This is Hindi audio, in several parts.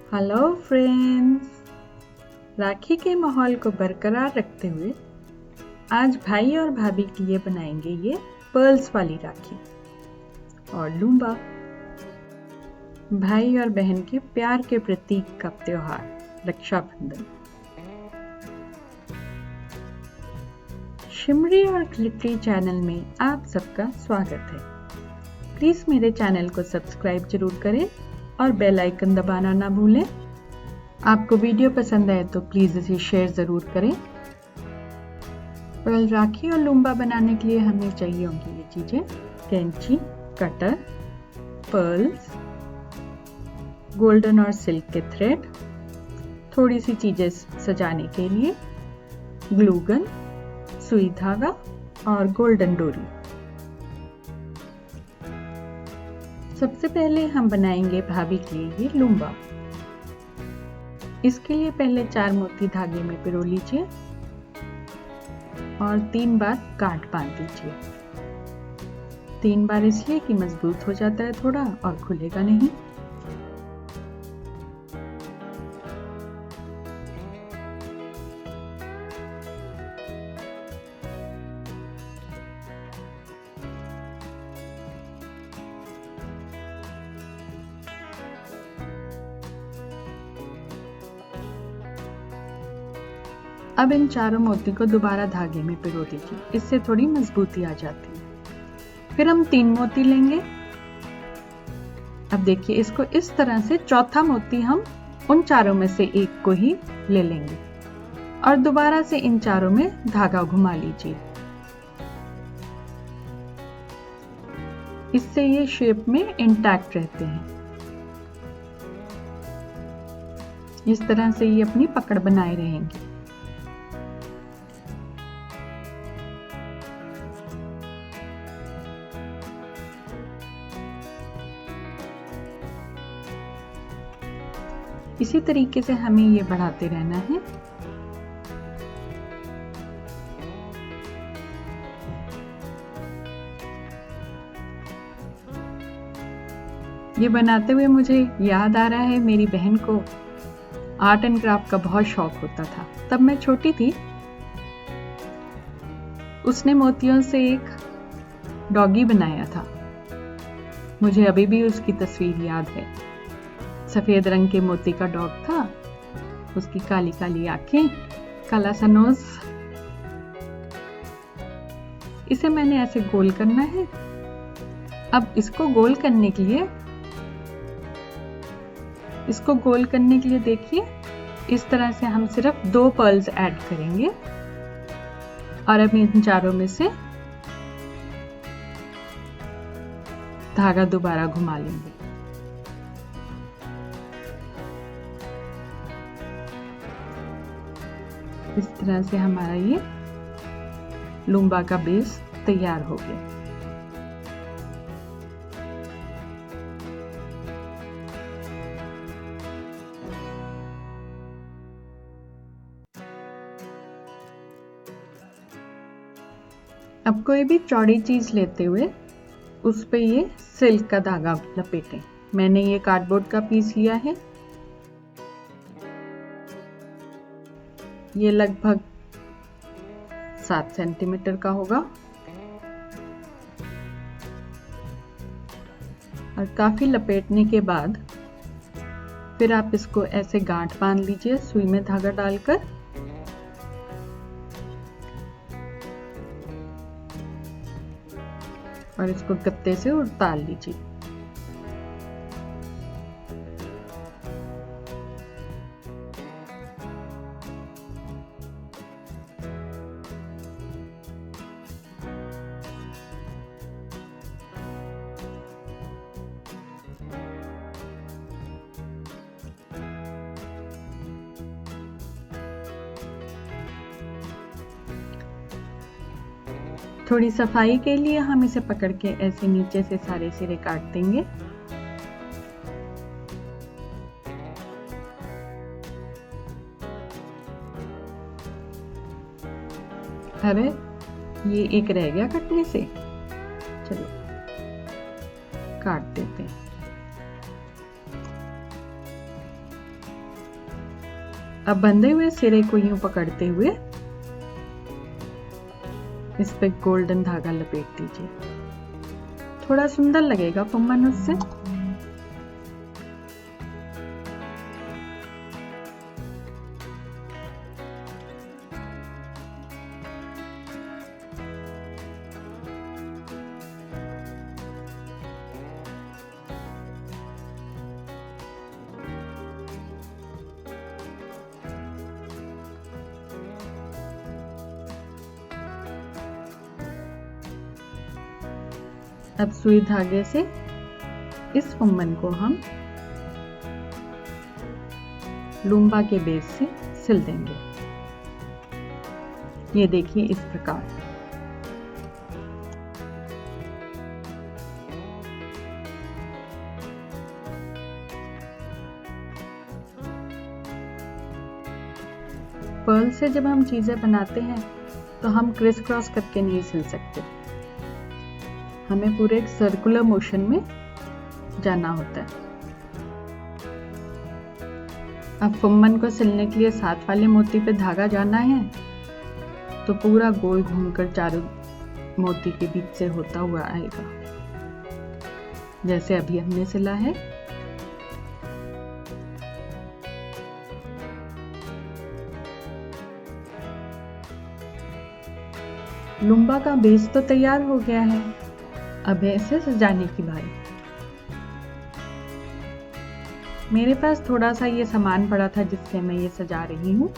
हेलो फ्रेंड्स, राखी के माहौल को बरकरार रखते हुए आज भाई और भाभी के लिए बनाएंगे ये पर्ल्स वाली राखी और लूम्बा। भाई और बहन के प्यार के प्रतीक का त्योहार रक्षाबंधन। शिमरी और ग्लिटरी चैनल में आप सबका स्वागत है। प्लीज मेरे चैनल को सब्सक्राइब जरूर करें और बेल आइकन दबाना ना भूलें। आपको वीडियो पसंद आए तो प्लीज इसे शेयर जरूर करें। पर्ल राखी और लूम्बा बनाने के लिए हमें चाहिए होंगी ये चीजें: कैंची, कटर, पर्ल्स, गोल्डन और सिल्क के थ्रेड, थोड़ी सी चीजें सजाने के लिए, ग्लू गन, सुई धागा और गोल्डन डोरी। सबसे पहले हम बनाएंगे भाभी के लिए ये लूम्बा। इसके लिए पहले 4 मोती धागे में पिरो लीजिए और 3 बार गांठ बांध लीजिए। 3 बार इसलिए कि मजबूत हो जाता है थोड़ा और खुलेगा नहीं। अब इन चारों मोती को दोबारा धागे में पिरो दीजिए, इससे थोड़ी मजबूती आ जाती है। फिर हम 3 मोती लेंगे। अब देखिए, इसको इस तरह से चौथा मोती हम उन चारों में से एक को ही ले लेंगे और दोबारा से इन चारों में धागा घुमा लीजिए। इससे ये शेप में इंटैक्ट रहते हैं। इस तरह से ये अपनी पकड़ बनाए रहेंगे। इसी तरीके से हमें ये बढ़ाते रहना है। ये बनाते हुए मुझे याद आ रहा है, मेरी बहन को आर्ट एंड क्राफ्ट का बहुत शौक होता था। तब मैं छोटी थी। उसने मोतियों से एक डॉगी बनाया था। मुझे अभी भी उसकी तस्वीर याद है। सफेद रंग के मोती का डॉग था, उसकी काली काली आंखें, काला सा नोज। इसे मैंने ऐसे गोल करना है। अब इसको गोल करने के लिए देखिए, इस तरह से हम सिर्फ 2 पर्ल्स ऐड करेंगे और अब इन चारों में से धागा दोबारा घुमा लेंगे। इस तरह से हमारा ये लूम्बा का बेस तैयार हो गया। अब कोई भी चौड़ी चीज लेते हुए उस पे ये सिल्क का धागा लपेटें। मैंने ये कार्डबोर्ड का पीस लिया है। ये लगभग 7 सेंटीमीटर का होगा और काफी लपेटने के बाद फिर आप इसको ऐसे गांठ बांध लीजिए सुई में धागा डालकर। और इसको गत्ते से उतार लीजिए। थोड़ी सफाई के लिए हम इसे पकड़ के ऐसे नीचे से सारे सिरे काट देंगे। अरे ये एक रह गया कटने से, चलो काट देते हैं। अब बंधे हुए सिरे को यूं पकड़ते हुए इस पे गोल्डन धागा लपेट दीजिए। थोड़ा सुंदर लगेगा फुम्मन उससे। अब सुई धागे से इस फुम्मन को हम लूम्बा के बेस से सिल देंगे। ये देखिए इस प्रकार। पर्ल से जब हम चीजें बनाते हैं तो हम क्रिस क्रॉस करके नहीं सिल सकते, हमें पूरे एक सर्कुलर मोशन में जाना होता है। अब फुम्मन को सिलने के लिए साथ वाले मोती पे धागा जाना है तो पूरा गोल घूमकर चारों मोती के बीच से होता हुआ आएगा, जैसे अभी हमने सिला है। लूम्बा का बेस तो तैयार हो गया है, अब है इसे सजाने की बारी। मेरे पास थोड़ा सा ये सामान पड़ा था जिससे मैं ये सजा रही हूँ।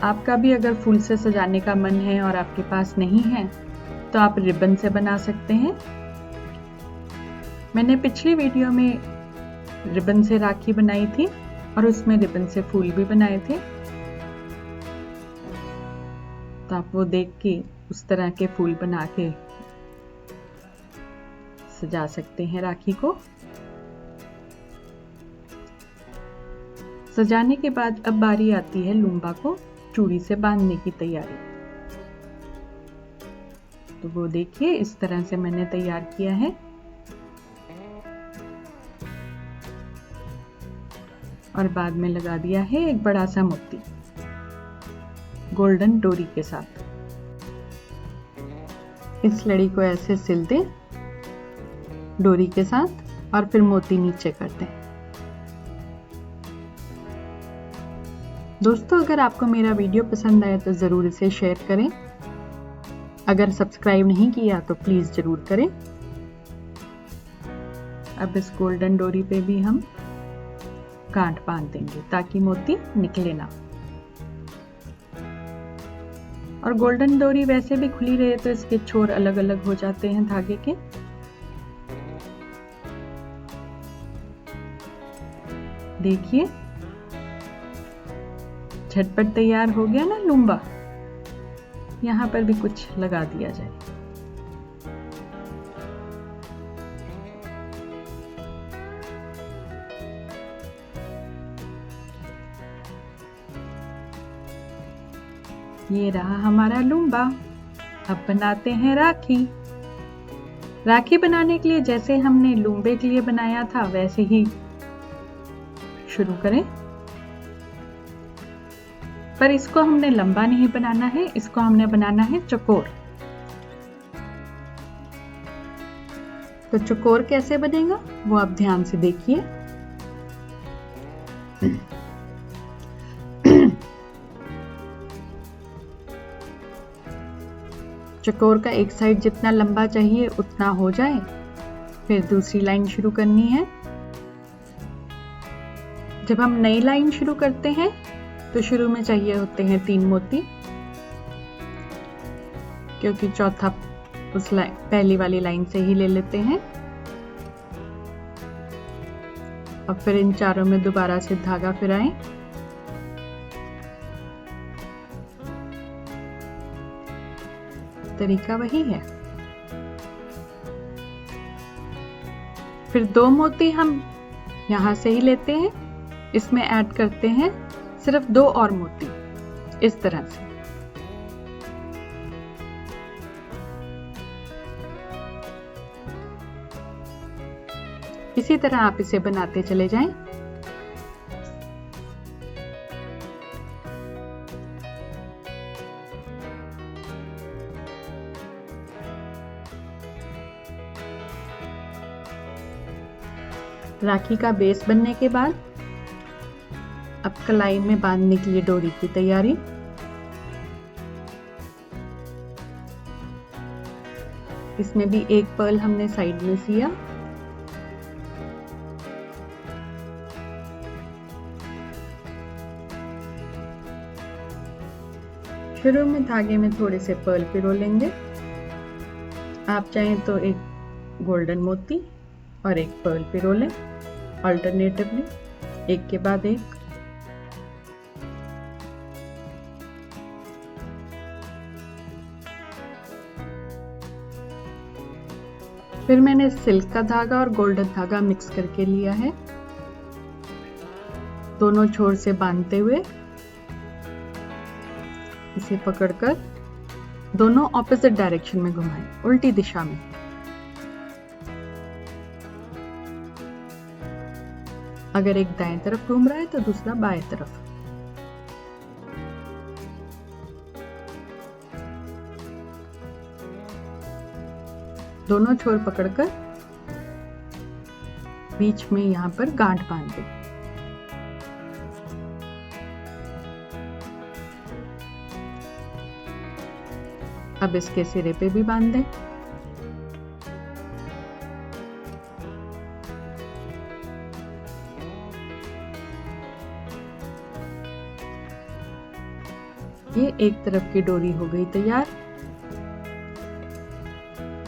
आपका भी अगर फूल से सजाने का मन है और आपके पास नहीं है तो आप रिबन से बना सकते हैं। मैंने पिछली वीडियो में रिबन से राखी बनाई थी और उसमें रिबन से फूल भी बनाए थे, तो आप वो देख के उस तरह के फूल बना के सजा सकते हैं राखी को। सजाने के बाद अब बारी आती है लूम्बा को चूड़ी से बांधने की तैयारी। तो वो देखिए इस तरह से मैंने तैयार किया है। और बाद में लगा दिया है एक बड़ा सा मोती गोल्डन डोरी के साथ। इस लड़ी को ऐसे सिल दें डोरी के साथ और फिर मोती नीचे कर दें। दोस्तों, अगर आपको मेरा वीडियो पसंद आया तो ज़रूर इसे शेयर करें। अगर सब्सक्राइब नहीं किया तो प्लीज़ ज़रूर करें। अब इस गोल्डन डोरी पे भी हम गांठ बांध देंगे ताकि मोती निकले ना। और गोल्डन डोरी वैसे भी खुली रहे तो इसके छोर अलग अलग हो जाते हैं धागे के। देखिए झटपट तैयार हो गया ना लूम्बा। यहाँ पर भी कुछ लगा दिया जाए। ये रहा हमारा लूम्बा। अब बनाते हैं राखी। राखी बनाने के लिए जैसे हमने लूम्बे के लिए बनाया था वैसे ही शुरू करें, पर इसको हमने लंबा नहीं बनाना है, इसको हमने बनाना है चौकोर। तो चौकोर कैसे बनेगा वो आप ध्यान से देखिए। चौकोर का एक साइड जितना लंबा चाहिए उतना हो जाए, फिर दूसरी लाइन शुरू करनी है। जब हम नई लाइन शुरू करते हैं तो शुरू में चाहिए होते हैं 3 मोती, क्योंकि चौथा उस पहली वाली लाइन से ही ले लेते हैं। अब फिर इन चारों में दोबारा से धागा फिराएं। तरीका वही है। फिर 2 मोती हम यहां से ही लेते हैं, इसमें ऐड करते हैं सिर्फ 2 और मोती इस तरह से। इसी तरह आप इसे बनाते चले जाएं। राखी का बेस बनने के बाद अब कलाई में बांधने के लिए डोरी की तैयारी। इसमें भी एक पर्ल हमने साइड में सिया। शुरू में धागे में थोड़े से पर्ल पिरो लेंगे। आप चाहें तो एक गोल्डन मोती और एक पर्ल पिरो लें अल्टरनेटिवली, एक के बाद एक। फिर मैंने सिल्क का धागा और गोल्डन धागा मिक्स करके लिया है। दोनों छोर से बांधते हुए इसे पकड़कर दोनों ऑपोजिट डायरेक्शन में घुमाएं, उल्टी दिशा में। अगर एक दाएं तरफ घूम रहा है तो दूसरा बाएं तरफ। दोनों छोर पकड़कर बीच में यहां पर गांठ बांध दें। अब इसके सिरे पे भी बांध दें। ये एक तरफ की डोरी हो गई तैयार।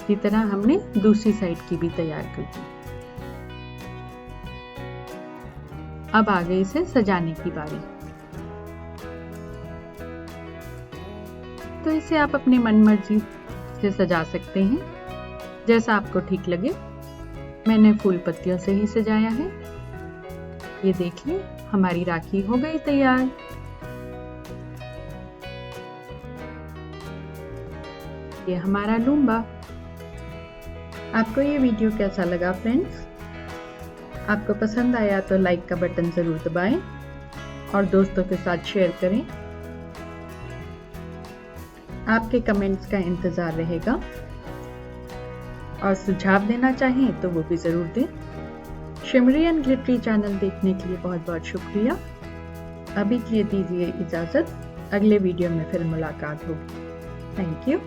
इसी तरह हमने दूसरी साइड की भी तैयार कर दी। अब आ गई इसे सजाने की बारी। तो इसे आप अपनी मन मर्जी से सजा सकते हैं, जैसा आपको ठीक लगे। मैंने फूल पत्तियों से ही सजाया है। ये देखिए हमारी राखी हो गई तैयार। ये हमारा लूम्बा। आपको ये वीडियो कैसा लगा फ्रेंड्स? आपको पसंद आया तो लाइक का बटन जरूर दबाएं और दोस्तों के साथ शेयर करें। आपके कमेंट्स का इंतजार रहेगा और सुझाव देना चाहें तो वो भी जरूर दें। शिमरी एंड ग्लिटरी चैनल देखने के लिए बहुत बहुत शुक्रिया। अभी के लिए दीजिए इजाजत, अगले वीडियो में फिर मुलाकात होगी। Thank you.